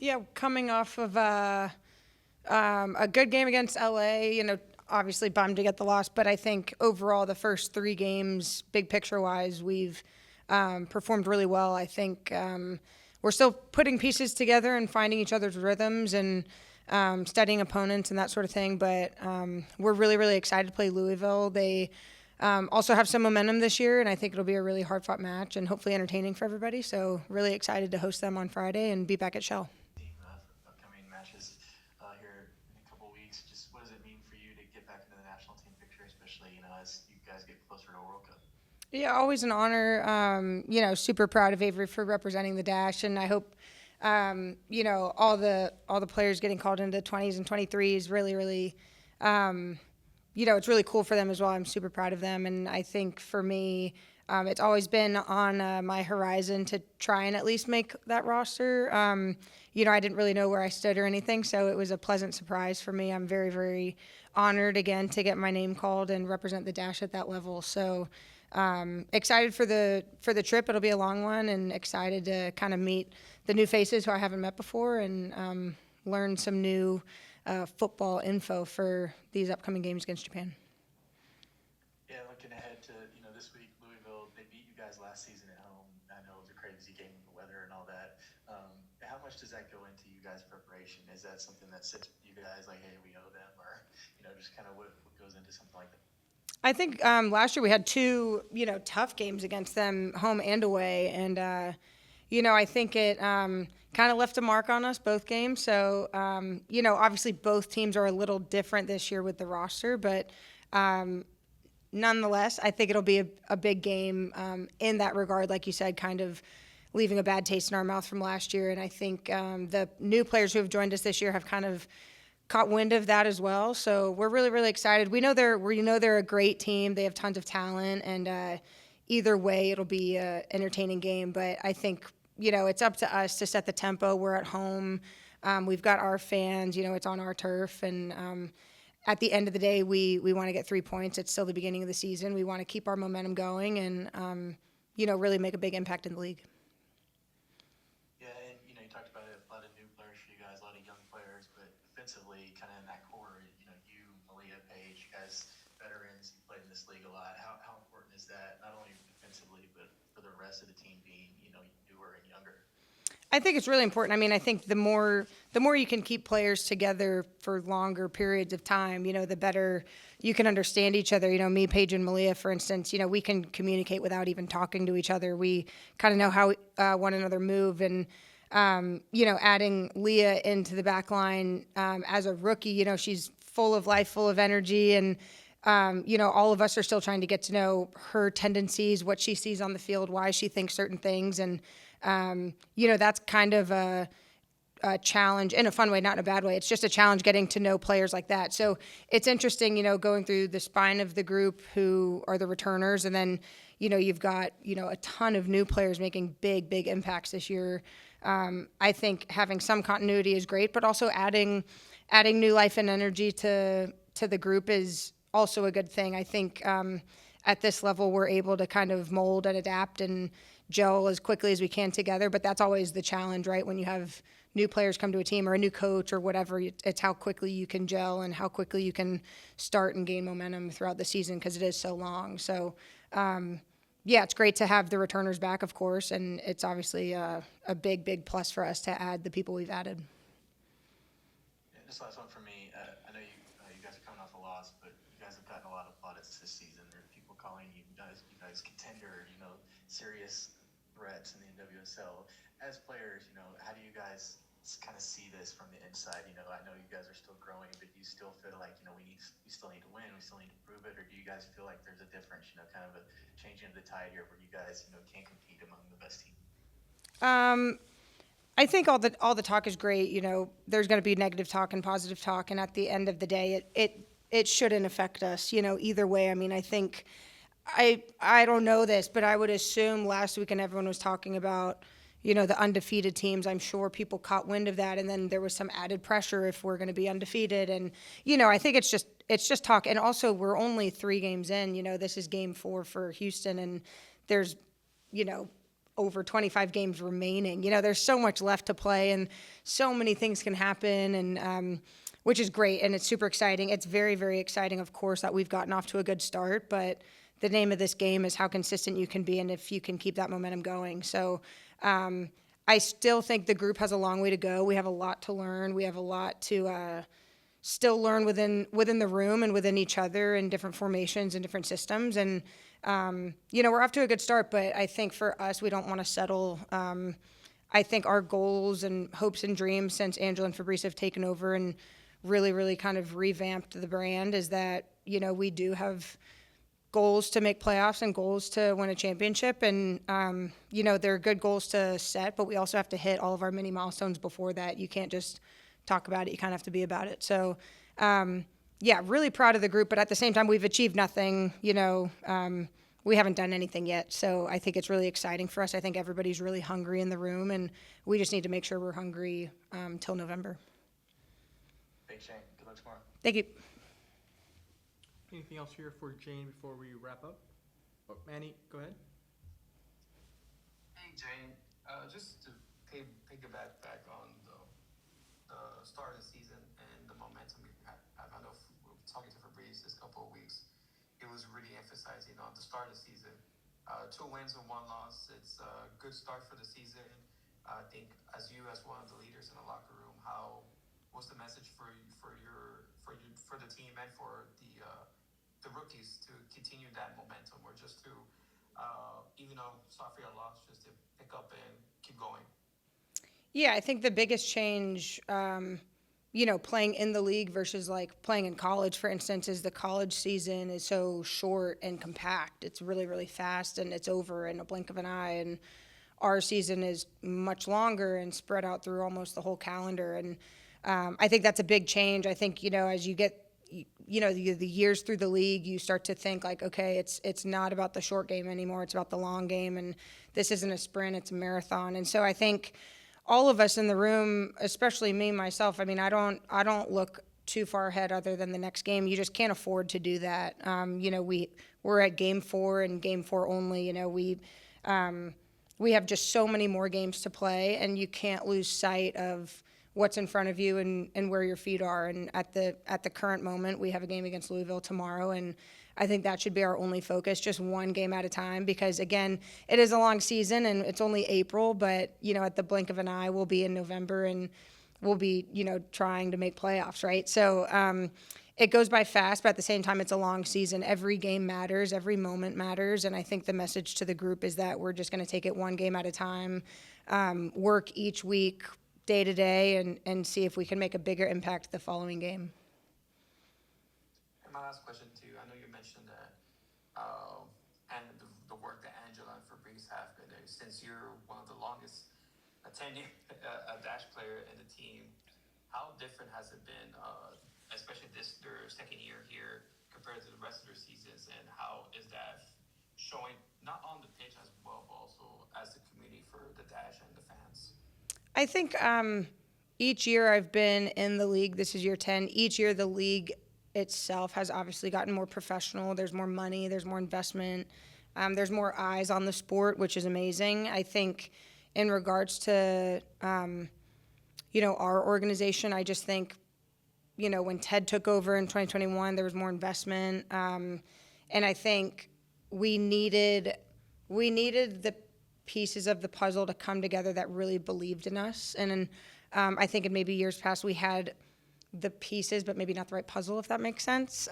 Yeah, coming off of a good game against LA, obviously bummed to get the loss, but I think overall the first three games, big picture wise, we've performed really well. I think we're still putting pieces together and finding each other's rhythms and studying opponents and that sort of thing, but we're really, really excited to play Louisville. They also have some momentum this year, and I think it'll be a really hard-fought match and hopefully entertaining for everybody. So really excited to host them on Friday and be back at Shell. For upcoming matches here in a couple weeks. Just what does it mean for you to get back into the national team picture, especially as you guys get closer to a World Cup? Yeah, always an honor. Super proud of Avery for representing the Dash, and I hope all the players getting called into 20s and 23s really, really, it's really cool for them as well. I'm super proud of them, and I think for me, it's always been on my horizon to try and at least make that roster. I didn't really know where I stood or anything, so it was a pleasant surprise for me. I'm very, very honored again to get my name called and represent the Dash at that level. So excited for the trip. It'll be a long one, and excited to kind of meet the new faces who I haven't met before and learn some new football info for these upcoming games against Japan. Yeah, looking ahead to this week, Louisville, they beat you guys last season at home. I know it was a crazy game with the weather and all that. How much does that go into you guys' preparation? Is that something that sits with you guys like, hey, we owe them, or just kind of what goes into something like that? I think last year we had two, tough games against them, home and away, and I think it kind of left a mark on us both games. So obviously both teams are a little different this year with the roster, but nonetheless, I think it'll be a big game in that regard, like you said, kind of leaving a bad taste in our mouth from last year. And I think the new players who have joined us this year have kind of caught wind of that as well. So we're really, really excited. We know they're a great team. They have tons of talent, and either way, it'll be an entertaining game. But I think, it's up to us to set the tempo. We're at home. We've got our fans. It's on our turf. And at the end of the day, we want to get 3 points. It's still the beginning of the season. We want to keep our momentum going and, really make a big impact in the league. Yeah, and you talked about it, a lot of new players for you guys, a lot of young players, but defensively, kind of in that core, you, Malia, Paige, you guys, veterans, you played in this league a lot. How important is that, not only defensively, but for the rest of the team being, newer and younger? I think it's really important. I mean, I think the more you can keep players together for longer periods of time, the better you can understand each other. Me, Paige, and Malia, for instance, we can communicate without even talking to each other. We kind of know how one another move. And, adding Leah into the back line as a rookie, she's full of life, full of energy. And, all of us are still trying to get to know her tendencies, what she sees on the field, why she thinks certain things. And, that's kind of a challenge in a fun way, not in a bad way. It's just a challenge getting to know players like that. So it's interesting, going through the spine of the group who are the returners. And then, you've got, a ton of new players making big, big impacts this year. I think having some continuity is great, but also adding new life and energy to the group is also a good thing. I think at this level, we're able to kind of mold and adapt and gel as quickly as we can together, but that's always the challenge, right? When you have new players come to a team or a new coach or whatever, it's how quickly you can gel and how quickly you can start and gain momentum throughout the season because it is so long. So, it's great to have the returners back, of course, and it's obviously a big, big plus for us to add the people we've added. Yeah, just last one for me. I know you guys are coming off a loss, but you guys have gotten a lot of plaudits this season. There are people calling you guys contender, serious threats in the NWSL. As players, how do you guys kind of see this from the inside? I know you guys are still growing, but do you still feel like, we still need to win, we still need to prove it, or do you guys feel like there's a difference, kind of a changing of the tide here where you guys, can compete among the best teams? I think all the talk is great. There's going to be negative talk and positive talk, and at the end of the day, it shouldn't affect us. Either way. I mean, I think I don't know this, but I would assume last weekend everyone was talking about the undefeated teams. I'm sure people caught wind of that, and then there was some added pressure if we're going to be undefeated. And I think it's just talk. And also, we're only 3 games in. This is game 4 for Houston, and there's over 25 games remaining. There's so much left to play and so many things can happen, and which is great, and it's super exciting. It's very, very exciting, of course, that we've gotten off to a good start, but the name of this game is how consistent you can be and if you can keep that momentum going. So I still think the group has a long way to go. We have a lot to learn. We have a lot to still learn within the room and within each other in different formations and different systems. And, we're off to a good start, but I think for us, we don't want to settle. I think our goals and hopes and dreams since Angela and Fabrice have taken over and really, really kind of revamped the brand is that, we do have goals to make playoffs and goals to win a championship. And, they're good goals to set, but we also have to hit all of our mini milestones before that. You can't just talk about it. You kind of have to be about it. So, really proud of the group, but at the same time, we've achieved nothing. We haven't done anything yet. So I think it's really exciting for us. I think everybody's really hungry in the room, and we just need to make sure we're hungry till November. Thanks, Shane. Good luck tomorrow. Thank you. Anything else here for Jane before we wrap up? Oh, Manny, go ahead. Hey, Jane. Just to piggyback back on the start of the season and the momentum you have. I know talking to Fabrice this couple of weeks, it was really emphasizing on the start of the season. 2 wins and 1 loss. It's a good start for the season. I think as one of the leaders in the locker room, what's the message for the team and for the rookies to continue that momentum, or just to even though sorry for your loss, just to pick up and keep going? Yeah, I think the biggest change, playing in the league versus like playing in college, for instance, is the college season is so short and compact. It's really, really fast and it's over in a blink of an eye. And our season is much longer and spread out through almost the whole calendar. And I think that's a big change. I think, as you get, the years through the league, you start to think like, okay, it's not about the short game anymore. It's about the long game. And this isn't a sprint, it's a marathon. And so I think all of us in the room, especially me, myself, I don't look too far ahead other than the next game. You just can't afford to do that. We're at game 4 and game 4 only. We have just so many more games to play, and you can't lose sight of what's in front of you and where your feet are. And at the current moment, we have a game against Louisville tomorrow, and I think that should be our only focus, just one game at a time, because again, it is a long season and it's only April, but at the blink of an eye, we'll be in November and we'll be, trying to make playoffs, right? So it goes by fast, but at the same time, it's a long season. Every game matters, every moment matters, and I think the message to the group is that we're just going to take it one game at a time, work each week, day to day, and see if we can make a bigger impact the following game. And my last question to you, I know you mentioned that, and the work that Angela and Fabrice have been doing, since you're one of the longest tenured Dash player in the team, how different has it been, especially their second year here compared to the rest of their seasons, and how is that showing not on the pitch as well, but also as the community for the Dash and the fans? I think each year I've been in the league, this is year 10, each year the league itself has obviously gotten more professional. There's more money, there's more investment, there's more eyes on the sport, which is amazing. I think in regards to, our organization, I just think, when Ted took over in 2021, there was more investment. And I think we needed the pieces of the puzzle to come together that really believed in us. And I think in maybe years past we had the pieces, but maybe not the right puzzle, if that makes sense.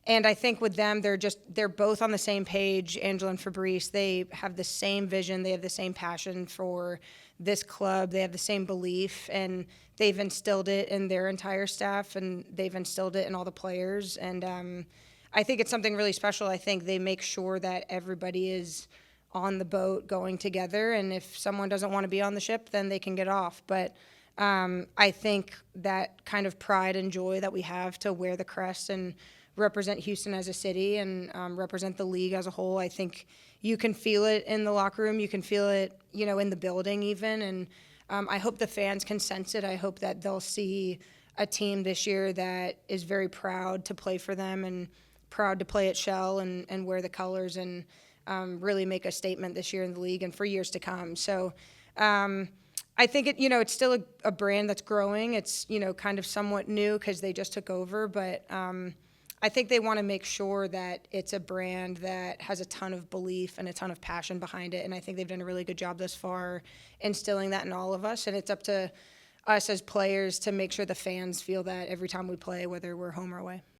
And I think with them, they're both on the same page, Angela and Fabrice. They have the same vision. They have the same passion for this club. They have the same belief, and they've instilled it in their entire staff, and they've instilled it in all the players. And I think it's something really special. I think they make sure that everybody is on the boat going together, and if someone doesn't want to be on the ship, then they can get off. But I think that kind of pride and joy that we have to wear the crest and represent Houston as a city and represent the league as a whole, I think you can feel it in the locker room. You can feel it, in the building even. And I hope the fans can sense it. I hope that they'll see a team this year that is very proud to play for them and proud to play at Shell and wear the colors. And really make a statement this year in the league and for years to come. So I think it's still a brand that's growing. It's, kind of somewhat new because they just took over, but I think they want to make sure that it's a brand that has a ton of belief and a ton of passion behind it. And I think they've done a really good job thus far instilling that in all of us. And it's up to us as players to make sure the fans feel that every time we play, whether we're home or away.